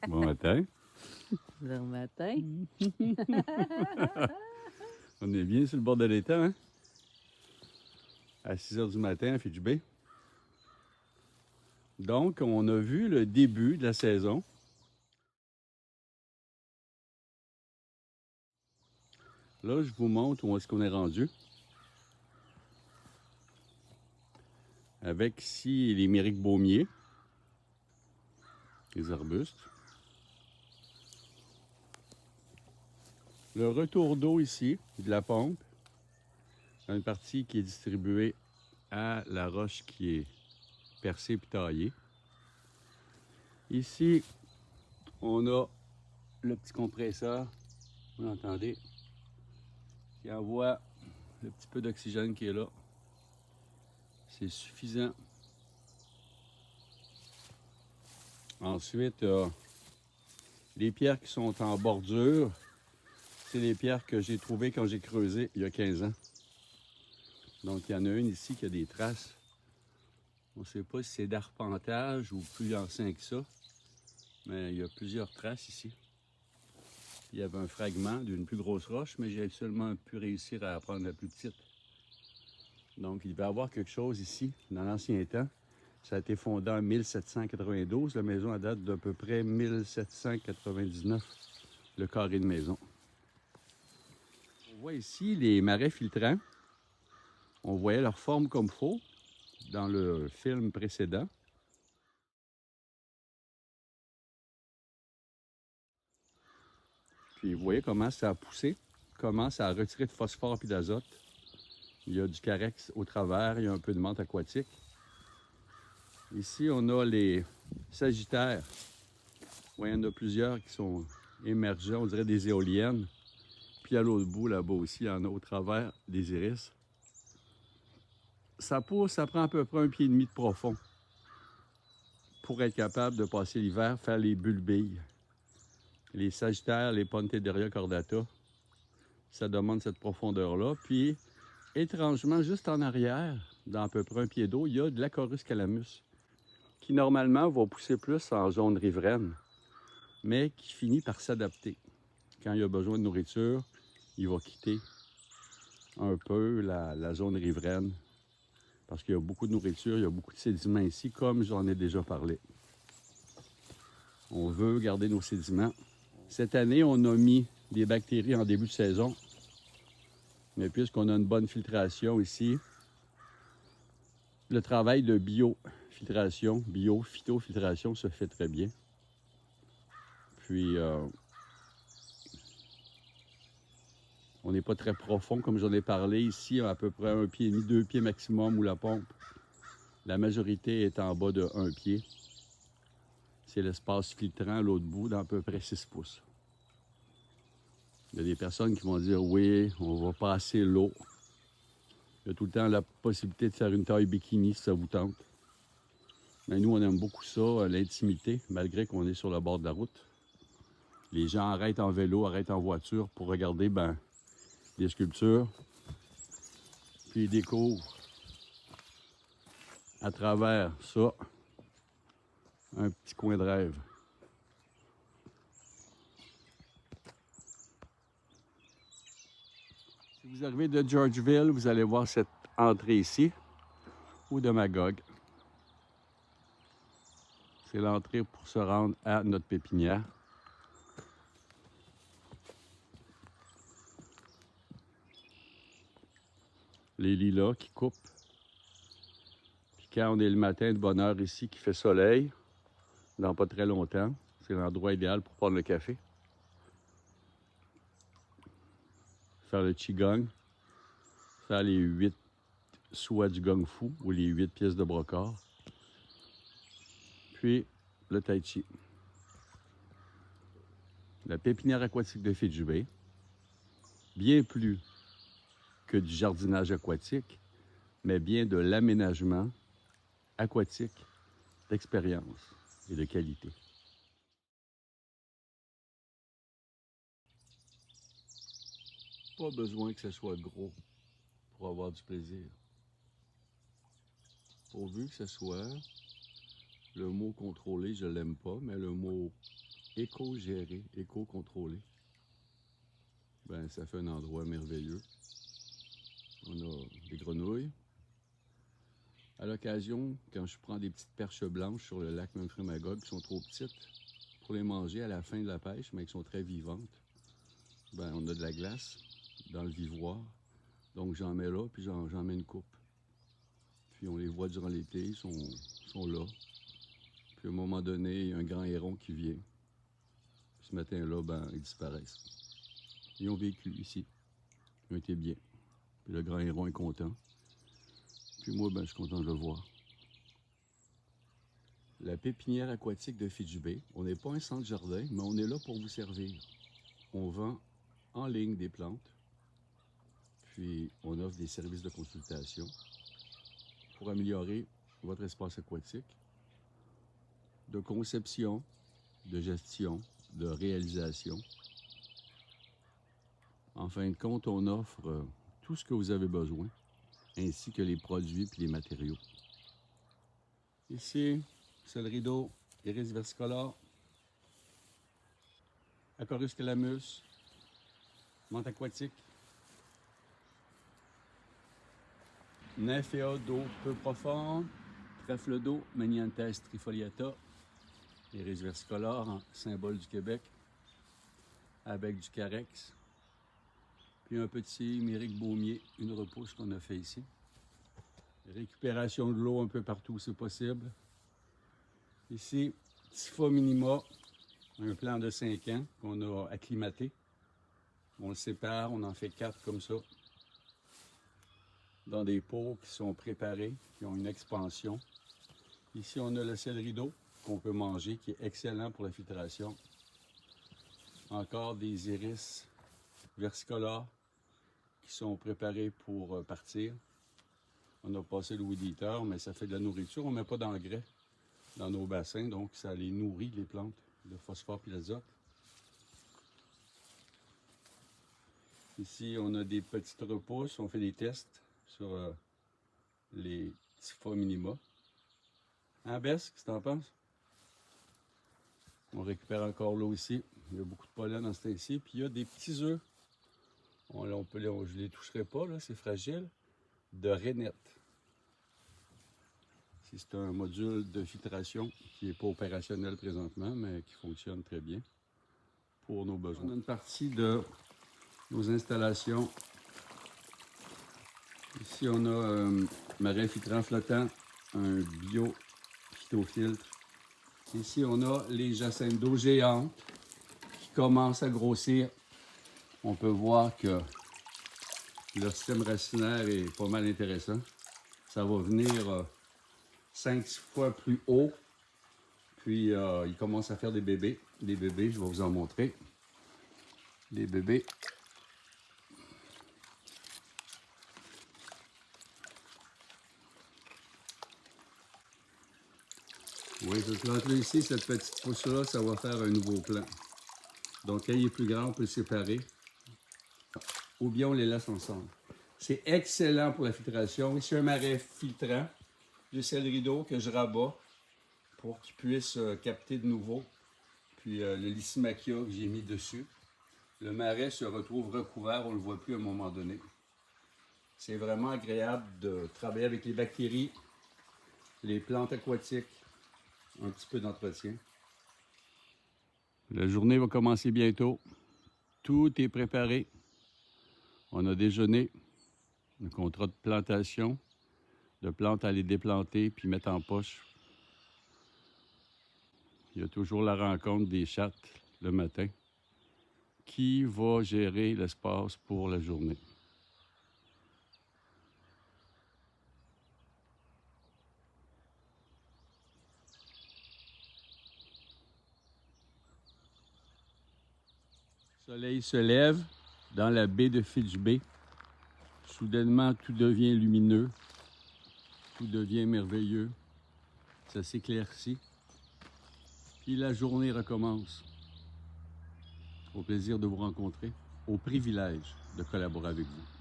Bon matin. Bon matin. On est bien sur le bord de l'étang, hein? À 6 h du matin, il fait du bien. Donc, on a vu le début de la saison. Là, je vous montre où est-ce qu'on est rendu. Avec ici les mériques baumiers, les arbustes. Le retour d'eau ici, de la pompe, une partie qui est distribuée à la roche qui est percée et taillée. Ici, on a le petit compresseur, vous l'entendez, qui envoie le petit peu d'oxygène qui est là. C'est suffisant. Ensuite, les pierres qui sont en bordure, c'est les pierres que j'ai trouvées quand j'ai creusé il y a 15 ans. Donc, il y en a une ici qui a des traces. On ne sait pas si c'est d'arpentage ou plus ancien que ça, mais il y a plusieurs traces ici. Il y avait un fragment d'une plus grosse roche, mais j'ai seulement pu réussir à prendre la plus petite. Donc, il devait y avoir quelque chose ici, dans l'ancien temps. Ça a été fondé en 1792. La maison a date d'à peu près 1799, le carré de maison. On voit ici les marais filtrants. On voyait leur forme comme faux dans le film précédent. Puis vous voyez comment ça a poussé, comment ça a retiré de phosphore et d'azote. Il y a du carex au travers, il y a un peu de menthe aquatique. Ici, on a les sagittaires. Ouais, il y en a plusieurs qui sont émergents, on dirait des éoliennes. Puis à l'autre bout, là-bas aussi, il y en a au travers des iris. Ça pousse, ça prend à peu près 1,5 pied de profond pour être capable de passer l'hiver, faire les bulbilles. Les sagittaires, les Pontederia cordata, ça demande cette profondeur-là. Puis, étrangement, juste en arrière, dans à peu près 1 pied d'eau, il y a de l'Acorus calamus, qui normalement va pousser plus en zone riveraine, mais qui finit par s'adapter. Quand il a besoin de nourriture, il va quitter un peu la zone riveraine, parce qu'il y a beaucoup de nourriture, il y a beaucoup de sédiments ici, comme j'en ai déjà parlé. On veut garder nos sédiments. Cette année, on a mis des bactéries en début de saison, mais puisqu'on a une bonne filtration ici, le travail de biofiltration, bio-phytofiltration se fait très bien. Puis, on n'est pas très profond, comme j'en ai parlé ici, à peu près 1,5 pied, 2 pieds maximum, où la pompe, la majorité est en bas de 1 pied. C'est l'espace filtrant à l'autre bout, d'à peu près 6 pouces. Il y a des personnes qui vont dire, oui, on va passer l'eau. Il y a tout le temps la possibilité de faire une taille bikini si ça vous tente. Mais nous, on aime beaucoup ça, l'intimité, malgré qu'on est sur le bord de la route. Les gens arrêtent en vélo, arrêtent en voiture pour regarder des sculptures. Puis ils découvrent à travers ça un petit coin de rêve. Si vous arrivez de Georgeville, vous allez voir cette entrée ici, ou de Magog. C'est l'entrée pour se rendre à notre pépinière. Les lilas qui coupent. Puis quand on est le matin de bonne heure ici, qui fait soleil, dans pas très longtemps, c'est l'endroit idéal pour prendre le café. Faire le qigong, faire les 8 soies du gong fu ou les 8 pièces de brocart. Puis le tai chi. La pépinière aquatique de Fidjibé, bien plus que du jardinage aquatique, mais bien de l'aménagement aquatique d'expérience et de qualité. Pas besoin que ce soit gros pour avoir du plaisir. Pourvu que ce soit, le mot contrôlé, je l'aime pas, mais le mot éco-géré, éco-contrôlé. Ben, ça fait un endroit merveilleux. On a des grenouilles. À l'occasion, quand je prends des petites perches blanches sur le lac Memphremagog qui sont trop petites pour les manger à la fin de la pêche, mais qui sont très vivantes, ben, on a de la glace dans le vivoire. Donc j'en mets là, puis j'en mets une coupe. Puis on les voit durant l'été, ils sont là. Puis à un moment donné, il y a un grand héron qui vient. Puis ce matin-là, ben, ils disparaissent. Ils ont vécu ici. Ils ont été bien. Puis le grand héron est content. Puis moi, ben, je suis content de le voir. La pépinière aquatique de Fidji Bay, on n'est pas un centre jardin, mais on est là pour vous servir. On vend en ligne des plantes, puis on offre des services de consultation pour améliorer votre espace aquatique, de conception, de gestion, de réalisation. En fin de compte, on offre tout ce que vous avez besoin, ainsi que les produits et les matériaux. Ici, c'est le rideau Iris versicolore, Acorus calamus, menthe aquatique, nymphéa d'eau peu profonde, trèfle d'eau Manianthès trifoliata, Iris versicolore, symbole du Québec, avec du carex, puis un petit mérique baumier, une repousse qu'on a fait ici. Récupération de l'eau un peu partout où c'est possible. Ici, Typha minima, un plant de 5 ans qu'on a acclimaté. On le sépare, on en fait 4 comme ça, dans des pots qui sont préparés, qui ont une expansion. Ici, on a le céleri d'eau qu'on peut manger, qui est excellent pour la filtration. Encore des iris versicolores qui sont préparés pour partir. On a passé le weed eater, mais ça fait de la nourriture. On ne met pas d'engrais dans nos bassins, donc ça les nourrit, les plantes, le phosphore et l'azote. Ici, on a des petites repousses. On fait des tests sur les Typha minima. Hein, Bess, qu'est-ce que tu en penses? On récupère encore l'eau ici. Il y a beaucoup de pollen dans ce temps-ci. Puis il y a des petits œufs. Je ne les toucherai pas, là, c'est fragile. De rainette. C'est un module de filtration qui n'est pas opérationnel présentement, mais qui fonctionne très bien pour nos besoins. On a une partie de nos installations. Ici, on a un marin filtrant flottant, un bio-phytofiltre. Ici, on a les jacinthes d'eau géantes qui commencent à grossir. On peut voir que leur système racinaire est pas mal intéressant. Ça va venir 5-6 fois plus haut. Puis, ils commencent à faire des bébés. Des bébés, je vais vous en montrer. Des bébés. Oui, cette plante-là ici, cette petite pousse-là, ça va faire un nouveau plant. Donc, quand il est plus grand, on peut le séparer. Ou bien on les laisse ensemble. C'est excellent pour la filtration. Ici, un marais filtrant. Du céleri d'eau que je rabats pour qu'il puisse capter de nouveau. Puis le lysimachia que j'ai mis dessus. Le marais se retrouve recouvert, on ne le voit plus à un moment donné. C'est vraiment agréable de travailler avec les bactéries, les plantes aquatiques, un petit peu d'entretien. La journée va commencer bientôt. Tout est préparé. On a déjeuné, un contrat de plantation, de plantes à les déplanter puis mettre en poche. Il y a toujours la rencontre des chattes le matin. Qui va gérer l'espace pour la journée? Le soleil se lève dans la baie de Fidji Bay. Soudainement, tout devient lumineux. Tout devient merveilleux. Ça s'éclaircit. Puis la journée recommence. Au plaisir de vous rencontrer. Au privilège de collaborer avec vous.